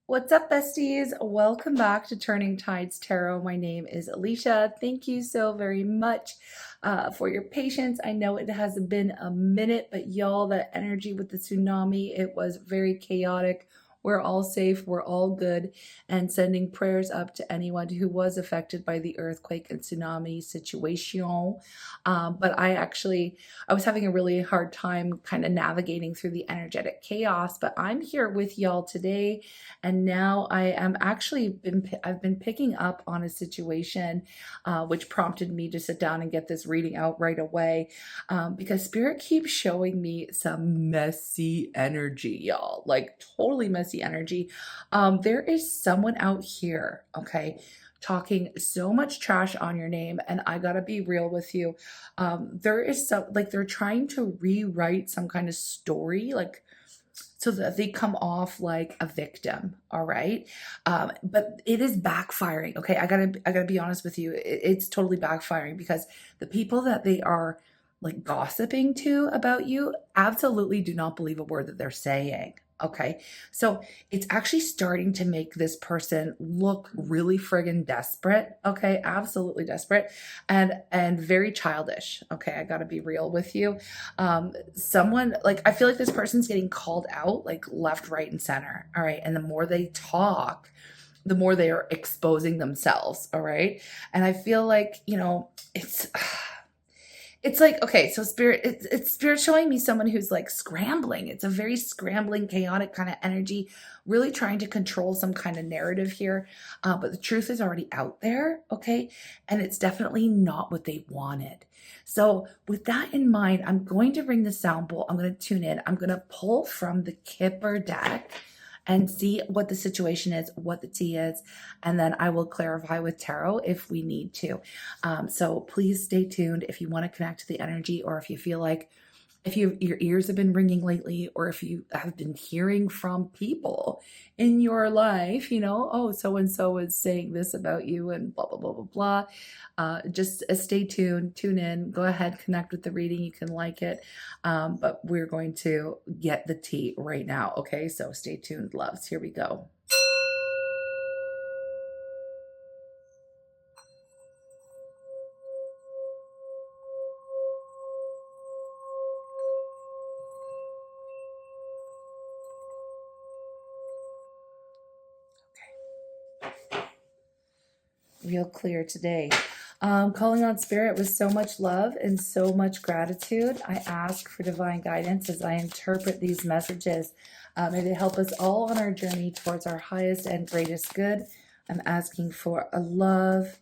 What's up, besties? Welcome back to Turning Tides Tarot. My name is Alicia. Thank you so very much for your patience. I know it has been a minute, but y'all, that energy with the tsunami, it was very chaotic. We're all safe, we're all good, and sending prayers up to anyone who was affected by the earthquake and tsunami situation. But I was having a really hard time kind of navigating through the energetic chaos, but I'm here with y'all today. And now I've been picking up on a situation, which prompted me to sit down and get this reading out right away, because Spirit keeps showing me some messy energy, y'all, like totally messy energy. There is someone out here, okay, talking so much trash on your name, and I gotta be real with you. There is some, like, they're trying to rewrite some kind of story, like, so that they come off like a victim. All right. But it is backfiring. Okay. I gotta be honest with you. It's totally backfiring because the people that they are like gossiping to about you absolutely do not believe a word that they're saying. Okay. So it's actually starting to make this person look really friggin' desperate. Okay. Absolutely desperate and very childish. Okay. I gotta be real with you. Someone, like, I feel like this person's getting called out like left, right, and center. All right. And the more they talk, the more they are exposing themselves. All right. And I feel like, it's like, okay, so it's spirit showing me someone who's like scrambling. It's a very scrambling, chaotic kind of energy, really trying to control some kind of narrative here. But the truth is already out there, okay? And it's definitely not what they wanted. So with that in mind, I'm going to bring the sound bowl. I'm going to tune in. I'm going to pull from the Kipper deck and see what the situation is, what the tea is, and then I will clarify with tarot if we need to. So please stay tuned if you want to connect to the energy, or if you feel like if your ears have been ringing lately, or if you have been hearing from people in your life, oh, so and so is saying this about you and blah blah blah blah blah. Just stay tuned, tune in, go ahead, connect with the reading. You can like it, but we're going to get the tea right now. Okay, so stay tuned, loves. Here we go. Real clear today. Calling on spirit with so much love and so much gratitude. I ask for divine guidance as I interpret these messages. May they help us all on our journey towards our highest and greatest good. I'm asking for a love,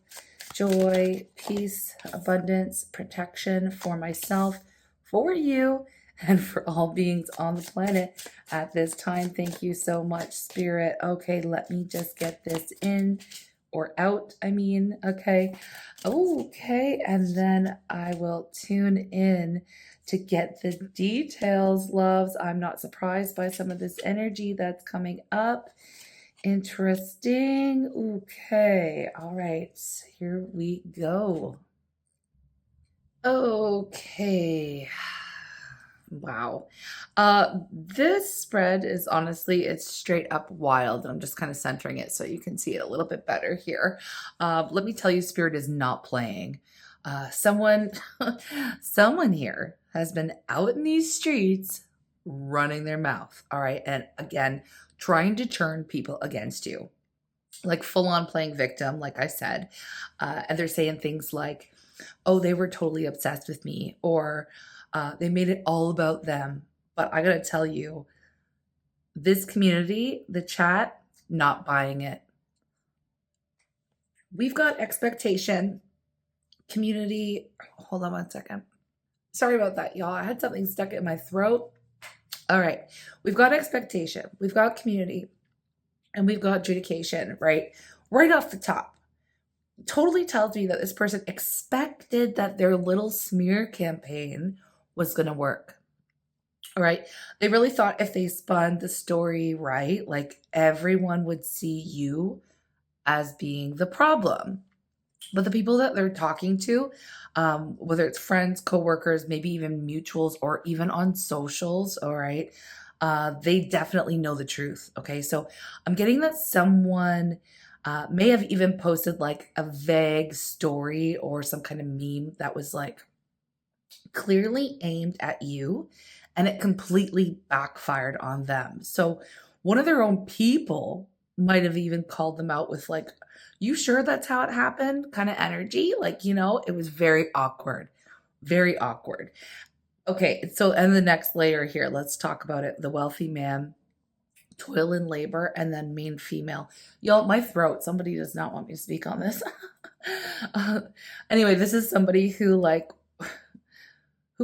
joy, peace, abundance, protection for myself, for you, and for all beings on the planet at this time. Thank you so much, Spirit. Okay, let me just get this in or out, okay. Okay, and then I will tune in to get the details, loves. I'm not surprised by some of this energy that's coming up. Interesting. Okay, all right, here we go. Okay. Wow. This spread is honestly, it's straight up wild. I'm just kind of centering it so you can see it a little bit better here. Let me tell you, Spirit is not playing. Someone, someone here has been out in these streets running their mouth. All right. And again, trying to turn people against you, like full on playing victim, like I said. And they're saying things like, oh, they were totally obsessed with me, or they made it all about them. But I gotta tell you, this community, the chat, not buying it. We've got expectation, community. Hold on one second. Sorry about that, y'all. I had something stuck in my throat. All right. We've got expectation, we've got community, and we've got adjudication, right? Right off the top. Totally tells me that this person expected that their little smear campaign was going to work. All right. They really thought if they spun the story right, like everyone would see you as being the problem. But the people that they're talking to, whether it's friends, coworkers, maybe even mutuals, or even on socials, all right, they definitely know the truth. Okay. So I'm getting that someone may have even posted like a vague story or some kind of meme that was like clearly aimed at you, and it completely backfired on them. So one of their own people might have even called them out with like, you sure that's how it happened? Kind of energy. Like, it was very awkward. Very awkward. Okay, so and the next layer here, let's talk about it. The wealthy man, toil and labor, and then mean female. Y'all, my throat, somebody does not want me to speak on this. uh, anyway, this is somebody who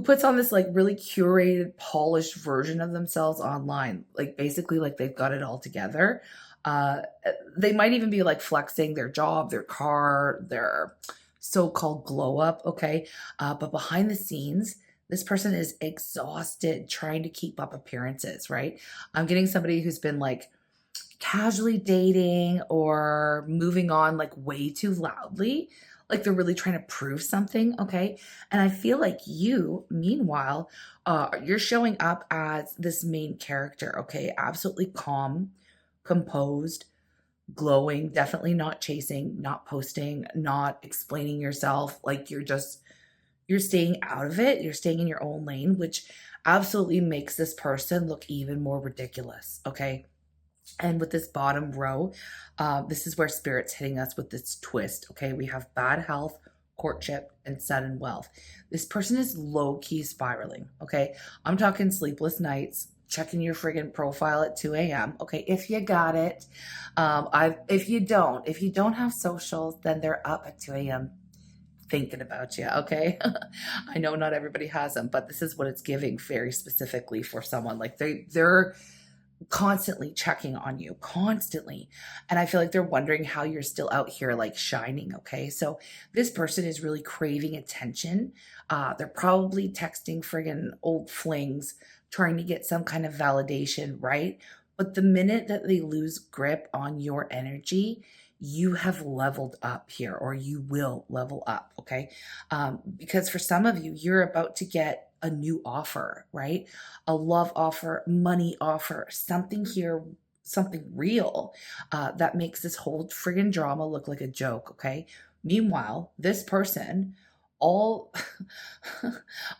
puts on this like really curated, polished version of themselves online. Like basically like they've got it all together. Uh, they might even be like flexing their job, their car, their so-called glow up. Okay. But behind the scenes, this person is exhausted trying to keep up appearances, right? I'm getting somebody who's been like casually dating or moving on like way too loudly, like they're really trying to prove something. Okay. And I feel like you, meanwhile, you're showing up as this main character. Okay. Absolutely calm, composed, glowing, definitely not chasing, not posting, not explaining yourself. Like you're staying out of it. You're staying in your own lane, which absolutely makes this person look even more ridiculous. Okay. And with this bottom row, this is where Spirit's hitting us with this twist. Okay, we have bad health, courtship, and sudden wealth. This person is low key spiraling. Okay, I'm talking sleepless nights, checking your friggin' profile at 2 a.m. Okay, if you got it. If you don't have socials, then they're up at 2 a.m. thinking about you. Okay, I know not everybody has them, but this is what it's giving very specifically for someone. Like they're constantly checking on you, constantly. And I feel like they're wondering how you're still out here like shining. Okay. So this person is really craving attention. They're probably texting friggin' old flings, trying to get some kind of validation, right? But the minute that they lose grip on your energy, you have leveled up here, or you will level up. Okay. Because for some of you, you're about to get a new offer, right? A love offer, money offer, something here, something real that makes this whole friggin' drama look like a joke. Okay. Meanwhile, this person, all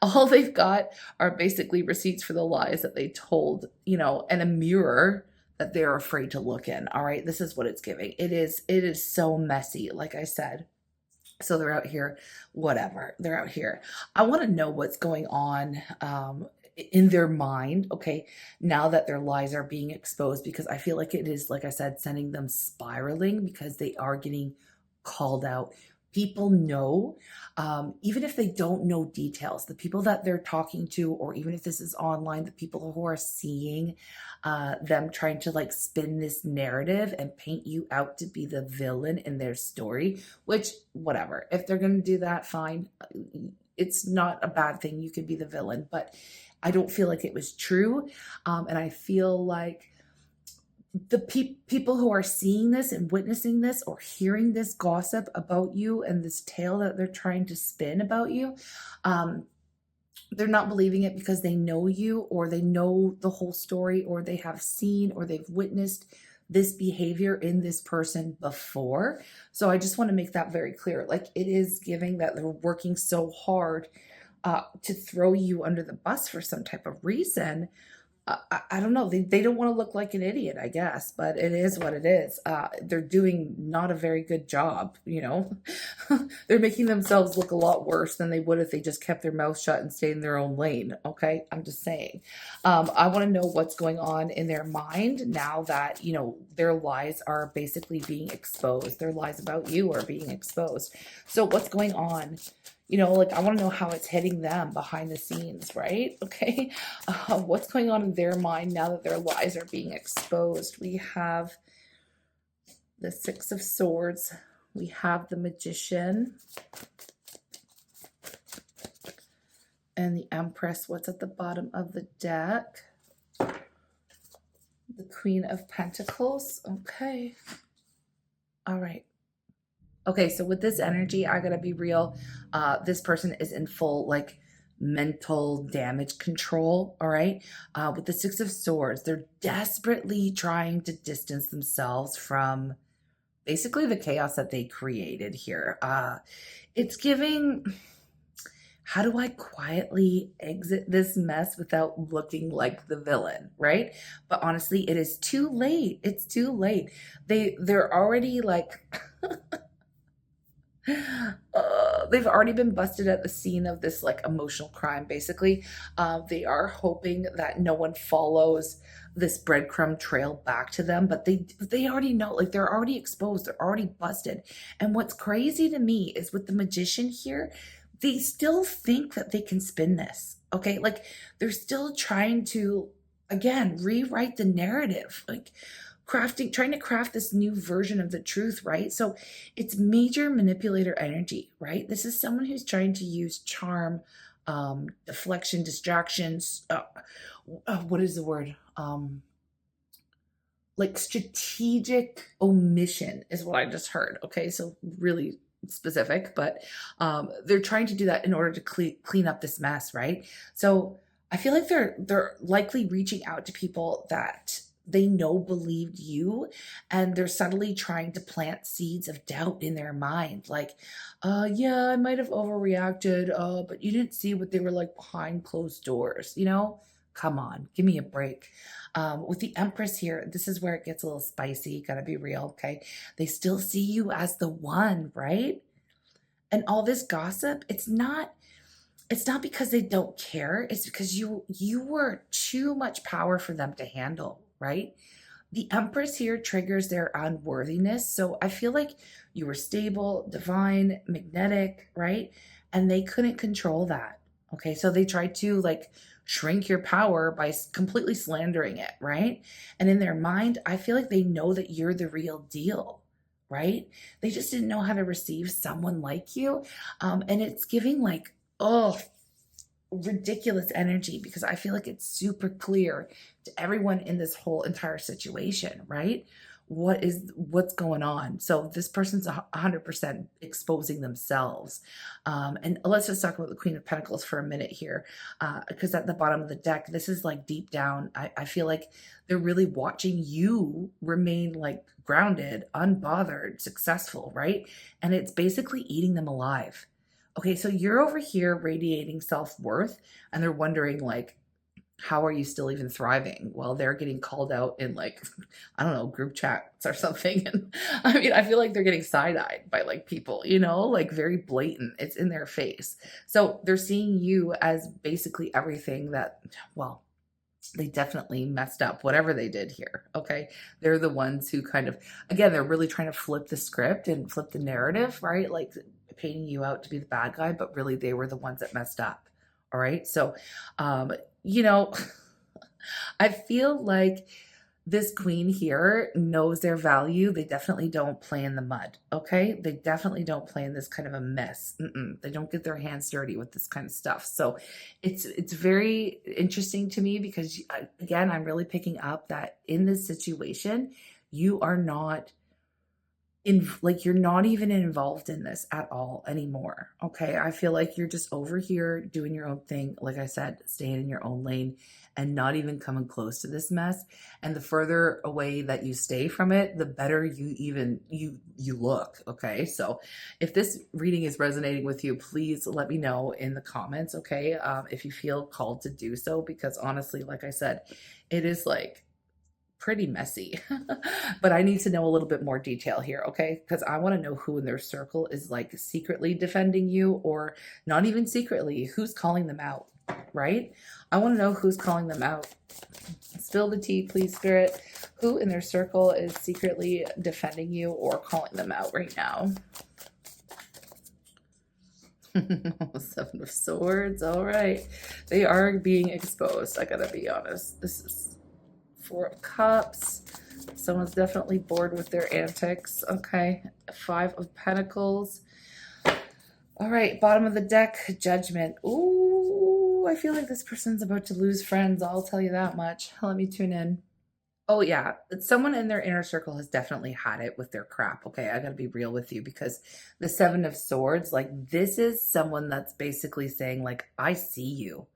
all they've got are basically receipts for the lies that they told, and a mirror that they're afraid to look in. All right. This is what it's giving. It is so messy, like I said. So they're out here, whatever. They're out here. I want to know what's going on in their mind, okay, now that their lies are being exposed, because I feel like it is, like I said, sending them spiraling because they are getting called out. People know, even if they don't know details, the people that they're talking to, or even if this is online, the people who are seeing them trying to like spin this narrative and paint you out to be the villain in their story, which, whatever. If they're going to do that, fine. It's not a bad thing. You can be the villain, but I don't feel like it was true. And I feel like the people who are seeing this and witnessing this or hearing this gossip about you and this tale that they're trying to spin about you, they're not believing it because they know you, or they know the whole story, or they have seen or they've witnessed this behavior in this person before. So I just want to make that very clear. Like, it is giving that they're working so hard to throw you under the bus for some type of reason. I don't know. They don't want to look like an idiot, I guess, but it is what it is. They're doing not a very good job, They're making themselves look a lot worse than they would if they just kept their mouth shut and stayed in their own lane. Okay, I'm just saying. I want to know what's going on in their mind now that, their lies are basically being exposed. Their lies about you are being exposed. So what's going on? Like, I want to know how it's hitting them behind the scenes, right? Okay. What's going on in their mind now that their lies are being exposed? We have the Six of Swords. We have the Magician. And the Empress. What's at the bottom of the deck? The Queen of Pentacles. Okay. All right. Okay, so with this energy, I gotta be real. This person is in full, like, mental damage control, all right? With the Six of Swords, they're desperately trying to distance themselves from basically the chaos that they created here. It's giving, how do I quietly exit this mess without looking like the villain, right? But honestly, it is too late. It's too late. They're already like they've already been busted at the scene of this like emotional crime, basically. They are hoping that no one follows this breadcrumb trail back to them, but they already know, like they're already exposed, they're already busted. And what's crazy to me is with the magician here, they still think that they can spin this. Okay, like they're still trying to again rewrite the narrative, like trying to craft this new version of the truth, right? So it's major manipulator energy, right? This is someone who's trying to use charm, deflection, distractions. What is the word? Like strategic omission is what I just heard. Okay, so really specific, but they're trying to do that in order to clean up this mess, right? So I feel like they're likely reaching out to people that they know believed you, and they're subtly trying to plant seeds of doubt in their mind, like yeah, I might have overreacted, but you didn't see what they were like behind closed doors, you know? Come on, give me a break. With the Empress here, this is where it gets a little spicy, gotta be real, okay? They still see you as the one, right? And all this gossip, it's not because they don't care, it's because you were too much power for them to handle, right? The Empress here triggers their unworthiness. So I feel like you were stable, divine, magnetic, right? And they couldn't control that. Okay, so they tried to like shrink your power by completely slandering it, right? And in their mind, I feel like they know that you're the real deal, right? They just didn't know how to receive someone like you. And it's giving like, oh, ridiculous energy, because I feel like it's super clear to everyone in this whole entire situation, right? What's going on? So this person's 100% exposing themselves. And let's just talk about the Queen of Pentacles for a minute here, because at the bottom of the deck, this is like deep down. I feel like they're really watching you remain like grounded, unbothered, successful, right? And it's basically eating them alive. Okay, so you're over here radiating self-worth, and they're wondering, like, how are you still even thriving? Well, they're getting called out in, like, I don't know, group chats or something. And I mean, I feel like they're getting side-eyed by like people, you know, like very blatant. It's in their face. So they're seeing you as basically everything that, well, they definitely messed up, whatever they did here. Okay. They're the ones who kind of, again, they're really trying to flip the script and flip the narrative, right? Like painting you out to be the bad guy, but really they were the ones that messed up. All right. So, you know, I feel like this queen here knows their value. They definitely don't play in the mud, okay? They definitely don't play in this kind of a mess. They don't get their hands dirty with this kind of stuff. So it's very interesting to me because, again, I'm really picking up that in this situation, you are not like you're not even involved in this at all anymore. Okay. I feel like you're just over here doing your own thing. Like I said, staying in your own lane and not even coming close to this mess. And the further away that you stay from it, the better you look. Okay. So if this reading is resonating with you, please let me know in the comments. Okay. If you feel called to do so, because honestly, like I said, it is like pretty messy, but I need to know a little bit more detail here, okay? Because I want to know who in their circle is like secretly defending you, or not even secretly, who's calling them out, right? I want to know who's calling them out. Spill the tea, please, Spirit. Who in their circle is secretly defending you or calling them out right now? Seven of Swords. All right. They are being exposed. I gotta be honest. This is Four of Cups. Someone's definitely bored with their antics. Okay. Five of Pentacles. All right. Bottom of the deck, Judgment. Ooh, I feel like this person's about to lose friends. I'll tell you that much. Let me tune in. Oh yeah, someone in their inner circle has definitely had it with their crap. Okay, I gotta be real with you because the Seven of Swords, like this is someone that's basically saying, like, I see you.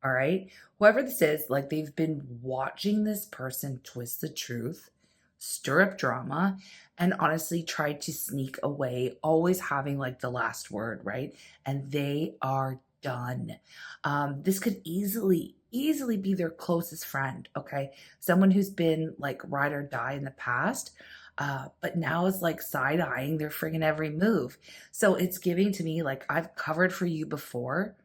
All right. Whoever this is, like they've been watching this person twist the truth, stir up drama, and honestly try to sneak away, always having like the last word, right? And they are done. This could easily be their closest friend. Okay, someone who's been like ride or die in the past, but now is like side eyeing their friggin' every move. So it's giving to me like I've covered for you before,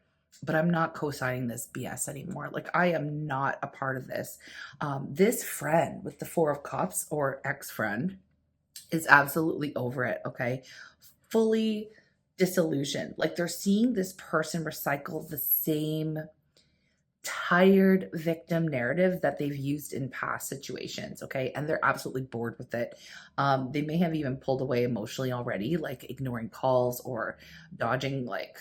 but I'm not co-signing this BS anymore. Like I am not a part of this. This friend with the Four of Cups or ex-friend is absolutely over it. Okay, fully disillusioned. Like they're seeing this person recycle the same tired victim narrative that they've used in past situations. Okay, and they're absolutely bored with it. They may have even pulled away emotionally already, like ignoring calls or dodging like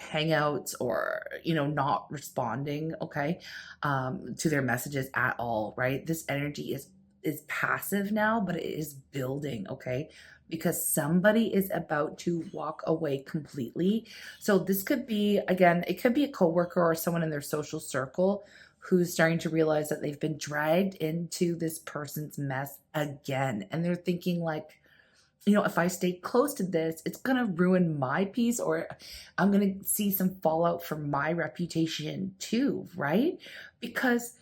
hangouts, or not responding, okay, to their messages at all, right? This energy is passive now, but it is building, okay, because somebody is about to walk away completely. So this could be, again, it could be a coworker or someone in their social circle who's starting to realize that they've been dragged into this person's mess again, and they're thinking like, if I stay close to this, it's going to ruin my peace, or I'm going to see some fallout from my reputation too, right? Because,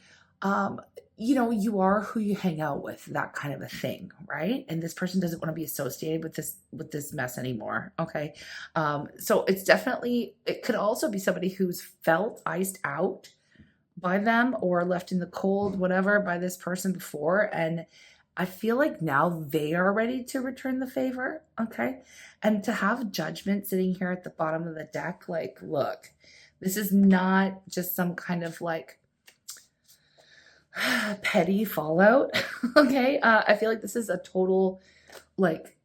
you are who you hang out with, that kind of a thing, right? And this person doesn't want to be associated with this mess anymore. Okay. So it could also be somebody who's felt iced out by them or left in the cold, whatever, by this person before. And I feel like now they are ready to return the favor. Okay. And to have judgment sitting here at the bottom of the deck, like, look, this is not just some kind of like petty fallout. Okay. I feel like this is a total like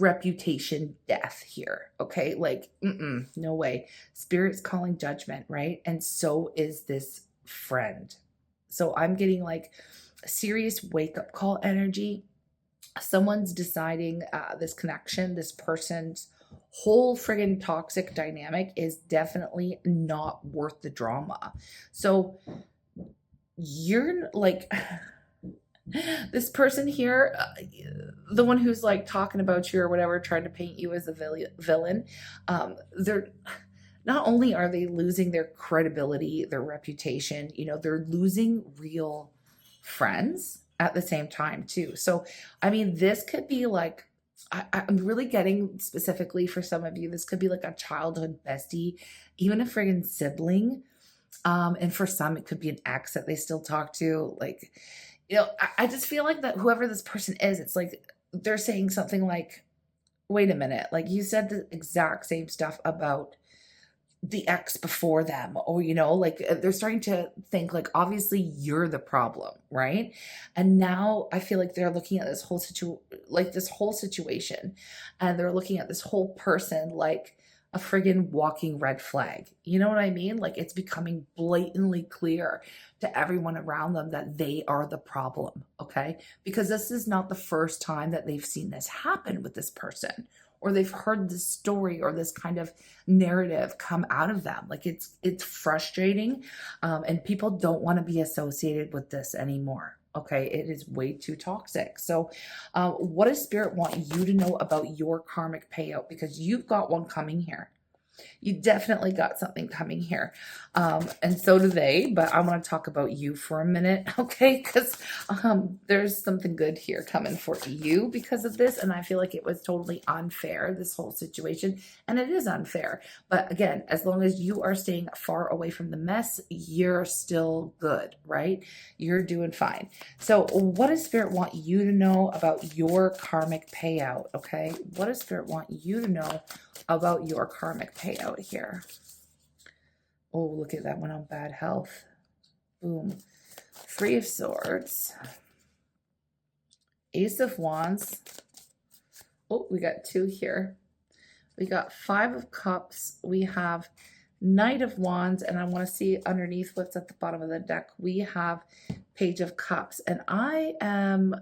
reputation death here. Okay. Like, no way. Spirit's calling judgment, right? And so is this friend. So I'm getting like a serious wake up call energy. Someone's deciding this connection, this person's whole friggin' toxic dynamic is definitely not worth the drama. So you're like, this person here, the one who's like talking about you or whatever, trying to paint you as a villain, they're not only are they losing their credibility, their reputation, they're losing real friends at the same time too. So, I mean, this could be like, I'm really getting specifically for some of you, this could be like a childhood bestie, even a friggin' sibling. And for some, it could be an ex that they still talk to. Like, I just feel like that whoever this person is, it's like they're saying something like, wait a minute, like you said the exact same stuff about the ex before them, or like they're starting to think like obviously you're the problem, right? And now I feel like they're looking at this whole situation, and they're looking at this whole person like a friggin' walking red flag. You know what I mean? Like it's becoming blatantly clear to everyone around them that they are the problem, okay? Because this is not the first time that they've seen this happen with this person, or they've heard this story or this kind of narrative come out of them. Like it's frustrating, and people don't want to be associated with this anymore. Okay, it is way too toxic. So, what does Spirit want you to know about your karmic payout? Because you've got one coming here. You definitely got something coming here. And so do they, but I want to talk about you for a minute, okay? Because there's something good here coming for you because of this. And I feel like it was totally unfair, this whole situation. And it is unfair. But again, as long as you are staying far away from the mess, you're still good, right? You're doing fine. So what does Spirit want you to know about your karmic payout, okay? What does Spirit want you to know about your karmic payout here? Oh, look at that one on bad health. Boom. Three of Swords. Ace of Wands. Oh, we got two here. We got Five of Cups. We have Knight of Wands. And I want to see underneath what's at the bottom of the deck. We have Page of Cups. And I am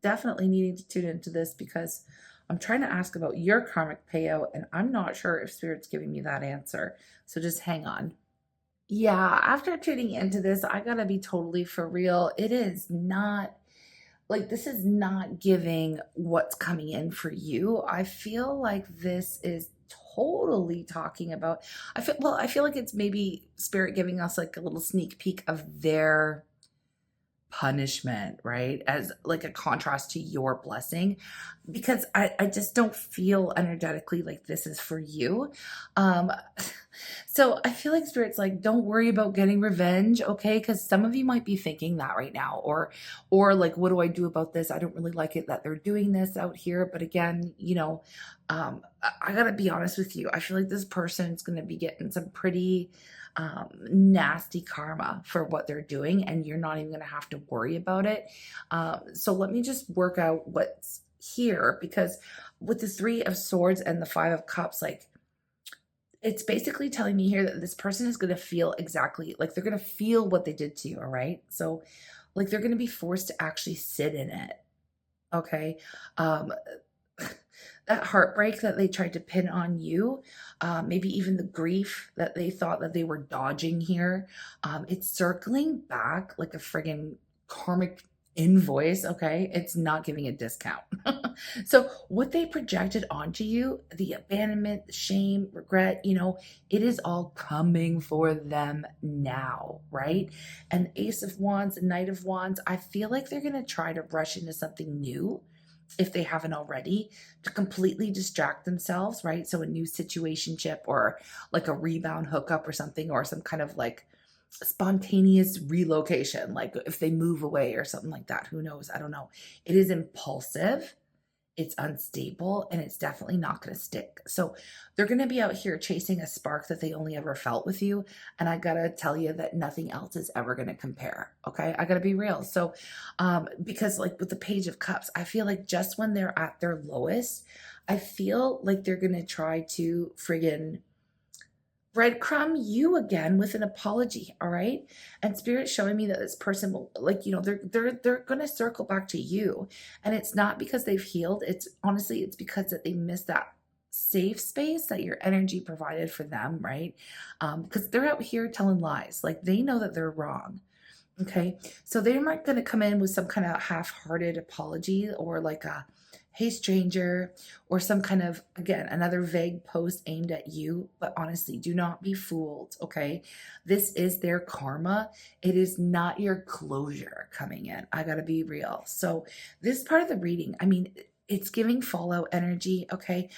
definitely needing to tune into this because I'm trying to ask about your karmic payout, and I'm not sure if Spirit's giving me that answer. So just hang on. Yeah, after tuning into this, I gotta be totally for real. It is not like this is not giving what's coming in for you. I feel like this is totally talking about, I feel like it's maybe Spirit giving us like a little sneak peek of their punishment, right? As like a contrast to your blessing, because I just don't feel energetically like this is for you. Um, so I feel like Spirit's like, don't worry about getting revenge, okay? Because some of you might be thinking that right now, or like, what do I do about this? I don't really like it that they're doing this out here. But again, I gotta be honest with you. I feel like this person's gonna be getting some pretty nasty karma for what they're doing, and you're not even going to have to worry about it. So let me just work out what's here, because with the Three of Swords and the Five of Cups, like it's basically telling me here that this person is going to feel exactly like they're going to feel what they did to you. All right. So like they're going to be forced to actually sit in it. Okay. Um, that heartbreak that they tried to pin on you, maybe even the grief that they thought that they were dodging here, it's circling back like a friggin' karmic invoice. Okay, it's not giving a discount. So what they projected onto you, the abandonment, the shame, regret, it is all coming for them now, right? And Ace of Wands and Knight of Wands, I feel like they're going to try to rush into something new if they haven't already, to completely distract themselves, right? So a new situationship, or like a rebound hookup or something, or some kind of like spontaneous relocation, like if they move away or something like that. Who knows? I don't know. It is impulsive, it's unstable, and it's definitely not going to stick. So they're going to be out here chasing a spark that they only ever felt with you. And I got to tell you that nothing else is ever going to compare. Okay. I got to be real. So, because like with the Page of Cups, I feel like just when they're at their lowest, I feel like they're going to try to friggin' breadcrumb you again with an apology. All right. And Spirit's showing me that this person will, like, they're gonna circle back to you. And it's not because they've healed. It's honestly, it's because that they missed that safe space that your energy provided for them, right? Because they're out here telling lies. Like they know that they're wrong. Okay. So they're not going to come in with some kind of half-hearted apology, or like a hey stranger, or some kind of, again, another vague post aimed at you. But honestly, do not be fooled. Okay. This is their karma. It is not your closure coming in. I got to be real. So this part of the reading, I mean, it's giving fallout energy. Okay.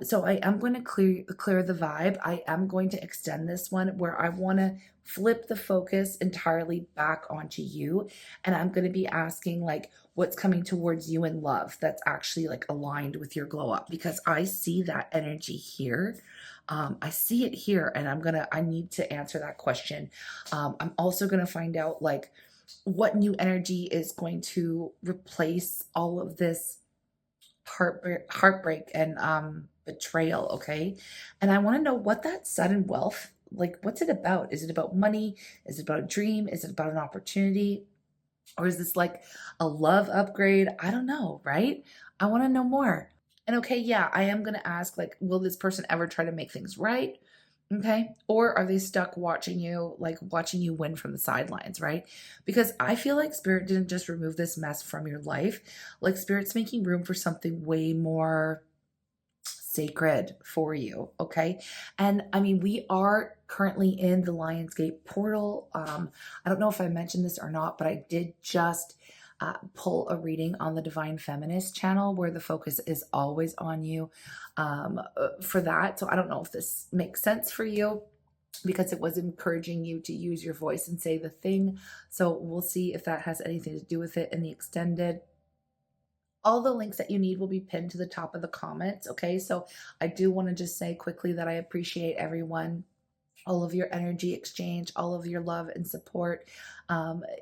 So I am going to clear the vibe. I am going to extend this one where I want to flip the focus entirely back onto you. And I'm going to be asking like what's coming towards you in love that's actually like aligned with your glow up, because I see that energy here. I see it here, and I need to answer that question. I'm also going to find out like what new energy is going to replace all of this heartbreak and betrayal. Okay. And I want to know what that sudden wealth, like what's it about? Is it about money? Is it about a dream? Is it about an opportunity? Or is this like a love upgrade? I don't know, right? I want to know more. And okay, yeah, I am going to ask like, will this person ever try to make things right? Okay. Or are they stuck watching you, like watching you win from the sidelines, right? Because I feel like Spirit didn't just remove this mess from your life. Like Spirit's making room for something way more sacred for you. Okay. And I mean, we are currently in the Lionsgate portal. I don't know if I mentioned this or not, but I did just pull a reading on the Divine Feminist channel where the focus is always on you for that. So I don't know if this makes sense for you, because it was encouraging you to use your voice and say the thing. So we'll see if that has anything to do with it in the extended. All the links that you need will be pinned to the top of the comments. Okay. So I do want to just say quickly that I appreciate everyone, all of your energy exchange, all of your love and support.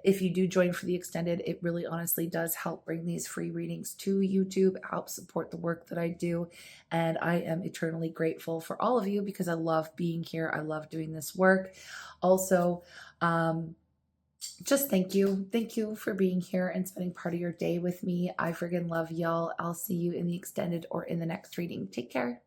If you do join for the extended, it really honestly does help bring these free readings to YouTube. It helps support the work that I do. And I am eternally grateful for all of you, because I love being here. I love doing this work. Also, just thank you. Thank you for being here and spending part of your day with me. I friggin' love y'all. I'll see you in the extended or in the next reading. Take care.